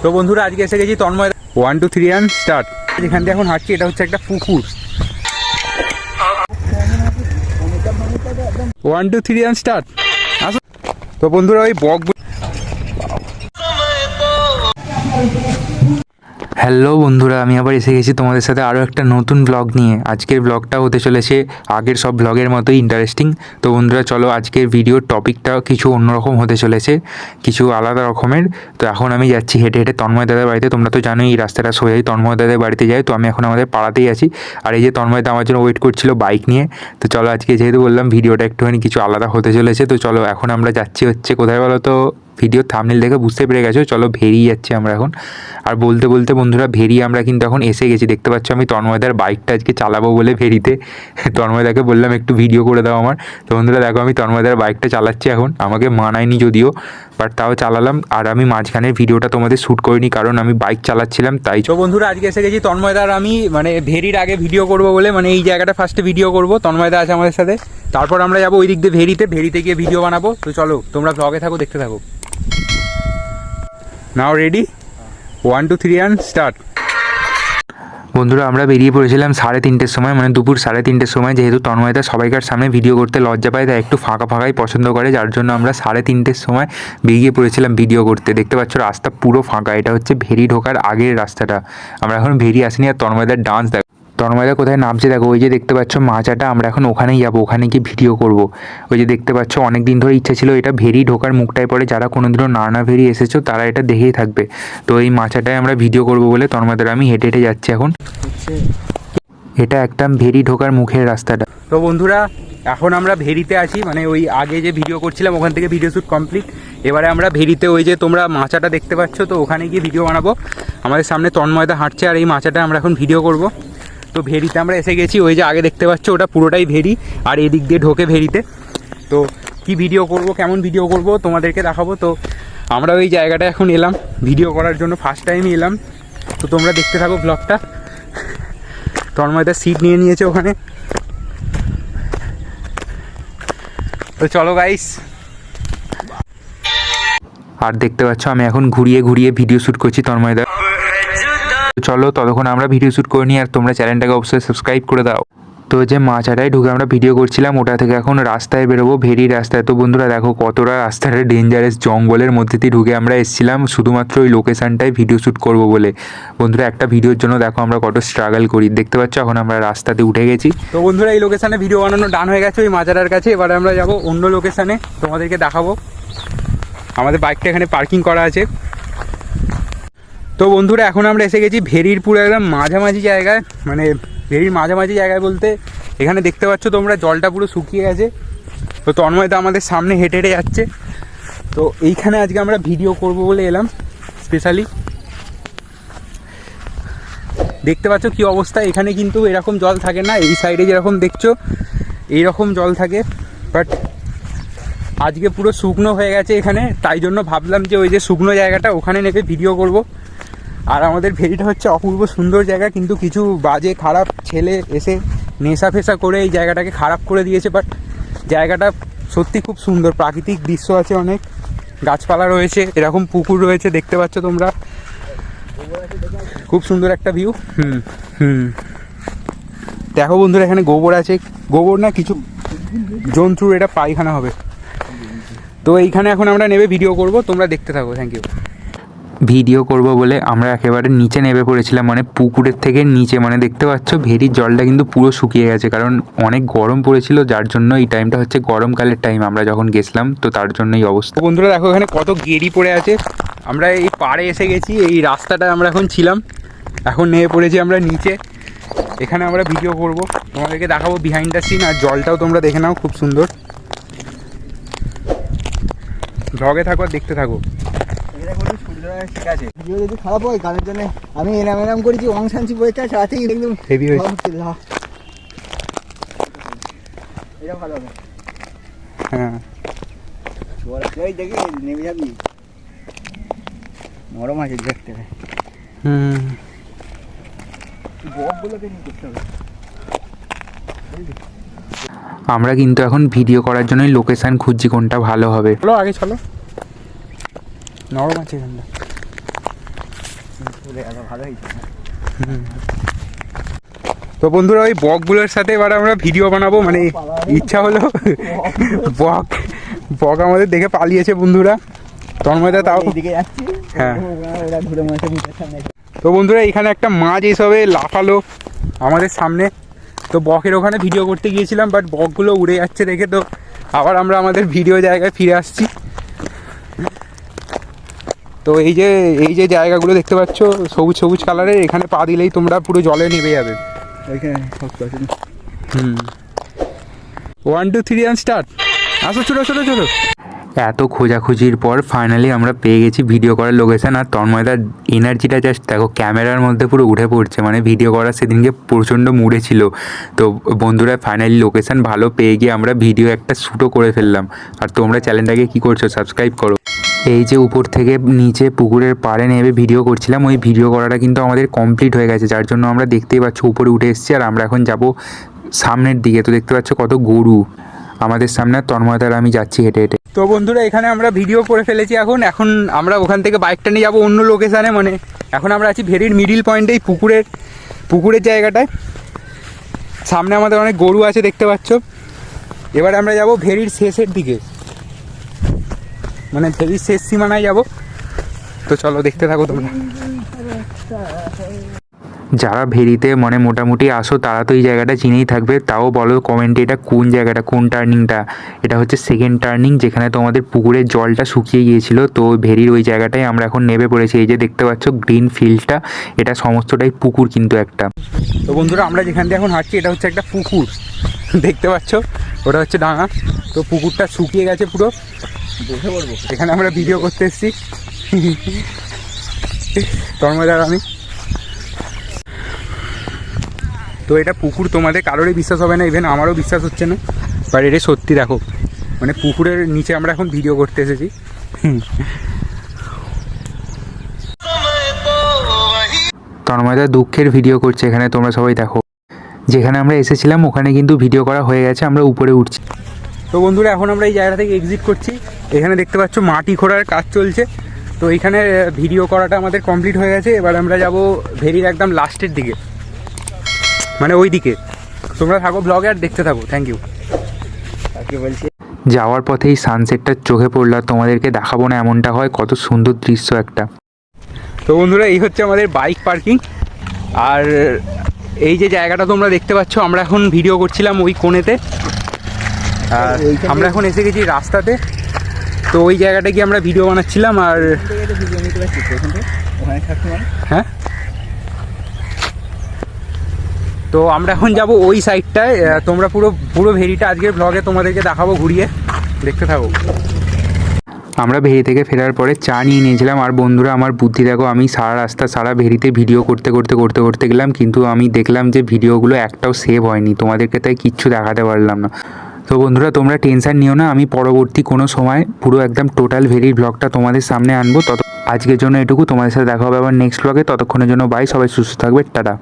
তো বন্ধুরা আজকে এসে গেছি তন্ময় 1 2 3 অ্যান্ড স্টার্ট। যেখান দিয়ে এখন হাঁটছি এটা হচ্ছে একটা পুকুর। 1 2 3 অ্যান্ড স্টার্ট। আসো তো বন্ধুরা ওই বক। হ্যালো বন্ধুরা, আমি আবার এসে গেছি তোমাদের সাথে আরও একটা নতুন ব্লগ নিয়ে। আজকের ব্লগটা হতে চলেছে আগের সব ব্লগের মতোই ইন্টারেস্টিং। তো বন্ধুরা চলো, আজকের ভিডিওর টপিকটা কিছু অন্যরকম হতে চলেছে, কিছু আলাদা রকমের। তো এখন আমি যাচ্ছি হেঁটে হেঁটে তন্ময় দাদার বাড়িতে। তোমরা তো জানোই এই রাস্তাটা সোজাই তন্ময় দাদার বাড়িতে যায়। তো আমি এখন আমাদের পাড়াতেই আছি। আর এই যে তন্ময় দা আমার জন্য ওয়েট করছিল বাইক নিয়ে। তো চলো, আজকে যেহেতু বললাম ভিডিওটা একটুখানি কিছু আলাদা হতে চলেছে, তো চলো এখন আমরা যাচ্ছি হচ্ছে কোথায় বলো তো। ভিডিওর থাম্বনেল দেখে বুঝতে পেরে গেছো, চলো ভেরিয়ে যাচ্ছি আমরা এখন। আর বলতে বলতে বন্ধুরা ভেরি আমরা কিন্তু এখন এসে গেছি। দেখতে পাচ্ছ আমি তন্ময়দার বাইকটা আজকে চালাবো বলে ভেরিতে তন্ময়দাকে বললাম একটু ভিডিও করে দাও আমার। তো বন্ধুরা দেখো আমি তন্ময়দার বাইকটা চালাচ্ছি এখন। আমাকে মানায়নি যদিও, বাট তাও চালালাম। আর আমি মাঝখানের ভিডিওটা তোমাদের শ্যুট করিনি, কারণ আমি বাইক চালাচ্ছিলাম তাই। তো বন্ধুরা আজকে এসে গেছি তন্ময়দার আমি মানে ভেরির আগে ভিডিও করব বলে, মানে এই জায়গাটা ফার্স্টে ভিডিও করব। তন্ময়দা আছে আমাদের সাথে, তারপর আমরা যাবো ওই দিক দিয়ে ভেরিতে গিয়ে ভিডিও বানাবো। তো চলো তোমরা ব্লগে থাকো, দেখতে থাকো। নাও রেডি, 1 2 3 অ্যান্ড স্টার্ট। বন্ধুরা আমরা বেরিয়ে পড়েছিলাম 3:30 সময়, মানে দুপুর 3:30 সময়। যেহেতু তন্ময়দা সবাইকার সামনে ভিডিও করতে লজ্জা পায়, তাই একটু ফাঁকা ফাঁকাই পছন্দ করে, যার জন্য আমরা 3:30 সময় বেরিয়ে পড়েছিলাম ভিডিও করতে। দেখতে পাচ্ছ রাস্তা পুরো ফাঁকা। এটা হচ্ছে ভেরি ঢোকার আগের রাস্তাটা। আমরা এখন ভেরি আসিনি। আর তন্ময়দার ডান্স দেখো, তন্ময়দা কোথায় নামছে দেখো। ওই যে দেখতে পাচ্ছ মাচাটা, আমরা এখন ওখানেই যাবো, ওখানে গিয়ে ভিডিও করব। ওই যে দেখতে পাচ্ছ অনেক দিন ধরে ইচ্ছা ছিল, এটা ভেরি ঢোকার মুখটায় পড়ে। যারা কোনোদিনও নানা ভেরি এসেছো তারা এটা দেখেই থাকবে। তো এই মাচাটায় আমরা ভিডিও করব বলে তন্ময়দার আমি হেঁটে হেঁটে যাচ্ছি এখন। এটা একটা ভেরি ঢোকার মুখের রাস্তাটা। তো বন্ধুরা এখন আমরা ভেরিতে আছি, মানে ওই আগে যে ভিডিও করছিলাম ওখান থেকে ভিডিও শ্যুট কমপ্লিট। এবারে আমরা ভেরিতে ওই যে তোমরা মাচাটা দেখতে পাচ্ছ, তো ওখানে গিয়ে ভিডিও বানাবো। আমাদের সামনে তন্ময়দা হাঁটছে আর এই মাচাটা আমরা এখন ভিডিও করব। তো ভেরিতে আমরা এসে গেছি। ওই যে আগে দেখতে পাচ্ছ ওটা পুরোটাই ভেরি, আর এদিক দিয়ে ঢোকে ভেরিতে। তো কি ভিডিও করব, কেমন ভিডিও করব তোমাদেরকে দেখাবো। তো আমরা ওই জায়গাটা এখন এলাম ভিডিও করার জন্য, ফার্স্ট টাইমই এলাম। তো তোমরা দেখতে থাকো ব্লগটা। তন্ময়দা সিট নিয়ে নিয়েছে ওখানে। তো চলো গাইস। আর দেখতে পাচ্ছ আমি এখন ঘুরিয়ে ঘুরিয়ে ভিডিও শ্যুট করছি তন্ময়দা। চলো ততক্ষণ আমরা ভিডিও শ্যুট করে নিই, আর তোমরা চ্যানেলটাকে অবশ্যই সাবস্ক্রাইব করে দাও। তো যে মাচাটায় ঢুকে আমরা ভিডিও করছিলাম, ওটা থেকে এখন রাস্তায় বেরোবো, ভেরি রাস্তায়। তো বন্ধুরা দেখো কতটা রাস্তাটা ডেঞ্জারাস, জঙ্গলের মধ্যে দিয়ে ঢুকে আমরা এসেছিলাম শুধুমাত্র ওই লোকেশানটায় ভিডিও শ্যুট করব বলে। বন্ধুরা একটা ভিডিওর জন্য দেখো আমরা কত স্ট্রাগল করি। দেখতে পাচ্ছ এখন আমরা রাস্তাতে উঠে গেছি। তো বন্ধুরা এই লোকেশানে ভিডিও বানানো ডান হয়ে গেছে ওই মাচাটার কাছে। এবারে আমরা যাবো অন্য লোকেশানে, তোমাদেরকে দেখাবো। আমাদের বাইকটা এখানে পার্কিং করা আছে। তো বন্ধুরা এখন আমরা এসে গেছি ভেরির পুরো একদম মাঝামাঝি জায়গায়, মানে ভেরির মাঝামাঝি জায়গায় বলতে এখানে দেখতে পাচ্ছ তোমরা জলটা পুরো শুকিয়ে গেছে। তো তন্ময়দা আমাদের সামনে হেঁটে হেঁটে যাচ্ছে। তো এইখানে আজকে আমরা ভিডিও করব বলে এলাম স্পেশালি। দেখতে পাচ্ছ কি অবস্থা। এখানে কিন্তু এরকম জল থাকে না, এই সাইডে যেরকম দেখছো এইরকম জল থাকে, বাট আজকে পুরো শুকনো হয়ে গেছে এখানে। তাই জন্য ভাবলাম যে ওই যে শুকনো জায়গাটা ওখানে নেমে ভিডিও করব। আর আমাদের ভেরিটা হচ্ছে অপূর্ব সুন্দর জায়গা, কিন্তু কিছু বাজে খারাপ ছেলে এসে নেশা ফেশা করে এই জায়গাটাকে খারাপ করে দিয়েছে। বাট জায়গাটা সত্যি খুব সুন্দর, প্রাকৃতিক দৃশ্য আছে, অনেক গাছপালা রয়েছে, এরকম পুকুর রয়েছে দেখতে পাচ্ছ তোমরা, খুব সুন্দর একটা ভিউ। দেখো বন্ধুরা এখানে গোবর আছে, গোবর না কিছু জন্তুর এটা পায়খানা হবে। তো এইখানে এখন আমরা নেমে ভিডিও করব, তোমরা দেখতে থাকো। Thank you. ভিডিও করব বলে আমরা একেবারে নিচে নেমে পড়েছিলাম, মানে পুকুরের থেকে নিচে। মানে দেখতে পাচ্ছ ভেরির জলটা কিন্তু পুরো শুকিয়ে গেছে, কারণ অনেক গরম পড়েছিল, যার জন্য এই টাইমটা হচ্ছে গরমকালের টাইম আমরা যখন গেছিলাম, তো তার জন্য এই অবস্থা। বন্ধুরা দেখো এখানে কত গেরি পড়ে আছে। আমরা এই পাড়ে এসে গেছি, এই রাস্তাটা আমরা এখন ছিলাম, এখন নেমে পড়েছি আমরা নিচে। এখানে আমরা ভিডিও করব, তোমাদেরকে দেখাবো বিহাইন্ড দ্য সিন। আর জলটাও তোমরা দেখে নাও, খুব সুন্দর। ব্লগে থাকো আর দেখতে থাকো। ঠিক আছে, ভিডিও যদি খারাপ হয় গানের জন্য আমি এনাম করেছি ওয়াং শান্তি বইটা সাথেই একদম হেভি হয়েছে। এটা ভালো হবে। হ্যাঁ ওই দেখি নেমে যাবি, নরম আছে দেখতে। বকগুলোকে নিয়ে করতে হবে। আমরা কিন্তু এখন ভিডিও করার জন্যই লোকেশান খুঁজছি কোনটা ভালো হবে। চলো আগে চলো, নরম আছে এখানটা। চলে গেল, ভালো হয়েছে। তো বন্ধুরা ওই বকগুলোর সাথে এবার আমরা ভিডিও বানাবো, মানে ইচ্ছা হলো। বক বক আমাদের দেখে পালিয়েছে বন্ধুরা, তন্ময়দা তাও। এইদিকে যাচ্ছি, হ্যাঁ। ওরা ঘুরে মনে মুখের সামনে। তো বন্ধুরা এখানে একটা মাছ এইসবে লাফালো আমাদের সামনে, তো বকের ওখানে ভিডিও করতে গিয়েছিলাম, বাট বকগুলো উড়ে যাচ্ছে দেখে তো আবার আমরা আমাদের ভিডিও জায়গায় ফিরে আসছি। তো এই যে জায়গাগুলো দেখতে পাচ্ছ সবুজ সবুজ কালারের, এখানে পা দিলেই তোমরা পুরো জলে নেমে যাবে। ওইখানে শক্ত আছে। 1 2 3 অ্যান্ড স্টার্ট। আসো, ছোটো ছোটো ছোটো। এত খোঁজাখুঁজির পর ফাইনালি আমরা পেয়ে গেছি ভিডিও করার লোকেশান। আর তন্ময়দার এনার্জিটা জাস্ট দেখো, ক্যামেরার মধ্যে পুরো উঠে পড়ছে। মানে ভিডিও করার সেদিনকে প্রচণ্ড মুডে ছিল। তো বন্ধুরা ফাইনালি লোকেশান ভালো পেয়ে গিয়ে আমরা ভিডিও একটা শ্যুটও করে ফেললাম। আর তোমরা চ্যানেলটাকে কী করছো, সাবস্ক্রাইব করো। এই যে উপর থেকে নিচে পুকুরের পাড়ে নেমে ভিডিও করছিলাম, ওই ভিডিও করাটা কিন্তু আমাদের কমপ্লিট হয়ে গেছে, যার জন্য আমরা দেখতেই পাচ্ছ উপরে উঠে এসেছি। আর আমরা এখন যাব সামনের দিকে। তো দেখতে পাচ্ছ কত গরু আমাদের সামনে, তন্ময়দার আমি যাচ্ছি হেঁটে হেঁটে। তো বন্ধুরা এখানে আমরা ভিডিও করে ফেলেছি। এখন আমরা ওখান থেকে বাইকটা নিয়ে যাবো অন্য লোকেশানে, মানে এখন আমরা আছি ভেরির মিডিল পয়েন্টে, এই পুকুরের জায়গাটায়। সামনে আমাদের অনেক গরু আছে দেখতে পাচ্ছ। এবার আমরা যাব ভেরির শেষের দিকে, মানে ভেরির শেষ সীমানায় যাব। তো চলো দেখতে থাকো তোমরা। যারা ভেরিতে মানে মোটামুটি আসো তারা তো এই জায়গাটা চিনেই থাকবে। তাও বলো কমেন্টে এটা কোন জায়গাটা, কোন টার্নিংটা। এটা হচ্ছে সেকেন্ড টার্নিং, যেখানে তোমাদের পুকুরের জলটা শুকিয়ে গিয়েছিল। তো ভেরির ওই জায়গাটায় আমরা এখন নেমে পড়েছি। এই যে দেখতে পাচ্ছ গ্রিন ফিল্ডটা, এটা সমস্তটাই পুকুর কিন্তু একটা। তো বন্ধুরা আমরা যেখান দিয়ে এখন হাঁটছি এটা হচ্ছে একটা পুকুর, দেখতে পাচ্ছ ওটা হচ্ছে ডাঙা। তো পুকুরটা শুকিয়ে গেছে পুরো, বসে পড়বো। এখানে আমরা ভিডিও করতে এসেছি তন্ময়দার আমি। তো এটা পুকুর, তোমাদের কারোরই বিশ্বাস হবে না, ইভেন আমারও বিশ্বাস হচ্ছে না, বাট এটা সত্যি। দেখো মানে পুকুরের নিচে আমরা এখন ভিডিও করতে এসেছি। তন্ময়দা দুঃখের ভিডিও করছে এখানে, তোমরা সবাই দেখো। যেখানে আমরা এসেছিলাম ওখানে কিন্তু ভিডিও করা হয়ে গেছে, আমরা উপরে উঠছি। তো বন্ধুরা এখন আমরা এই জায়গা থেকে এক্সিট করছি। এখানে দেখতে পাচ্ছ মাটি খোঁড়ার কাজ চলছে। তো এইখানে ভিডিও করাটা আমাদের কমপ্লিট হয়ে গেছে। এবার আমরা যাব ভেরির একদম লাস্টের দিকে, মানে ওই দিকে। তোমরা থাকো ব্লগে আর দেখতে থাকো। Thank you. তাকে বলছি যাওয়ার পথে এই সানসেটটা চোখে পড়লো, আর তোমাদেরকে দেখাবো না এমনটা হয়, কত সুন্দর দৃশ্য একটা। তো বন্ধুরা এই হচ্ছে আমাদের বাইক পার্কিং। আর এই যে জায়গাটা তোমরা দেখতে পাচ্ছ, আমরা এখন ভিডিও করছিলাম ওই কোণেতে। আর আমরা এখন এসে গেছি রাস্তাতে। তো ওই জায়গাটা গিয়ে আমরা ভিডিও বানাচ্ছিলাম। আর ভিডিও নিতে পারছি ওখানে থাকতে মানে। হ্যাঁ, তো আমরা এখন যাব ওই সাইডটায়। তোমরা পুরো ভেরিটা আজকের ব্লগে তোমাদেরকে দেখাবো ঘুরিয়ে, দেখতে থাকো। আমরা ভেরি থেকে ফেরার পরে চা নিয়ে নিয়েছিলাম। আর বন্ধুরা আমার বুদ্ধি দেখো, আমি সারা রাস্তা সারা ভেরিতে ভিডিও করতে গেলাম, কিন্তু আমি দেখলাম যে ভিডিওগুলো একটাও সেভ হয়নি, তোমাদেরকে তাই কিচ্ছু দেখাতে পারলাম না। তো বন্ধুরা তোমরা টেনশন নিও না, আমি পরবর্তী কোনো সময় পুরো একদম টোটাল ভেরির ব্লগটা তোমাদের সামনে আনবো। আজকের জন্য এটুকু, তোমাদের সাথে দেখা হবে আবার নেক্সট ব্লগে। ততক্ষণের জন্য বাই, সবাই সুস্থ থাকবে, টাটা।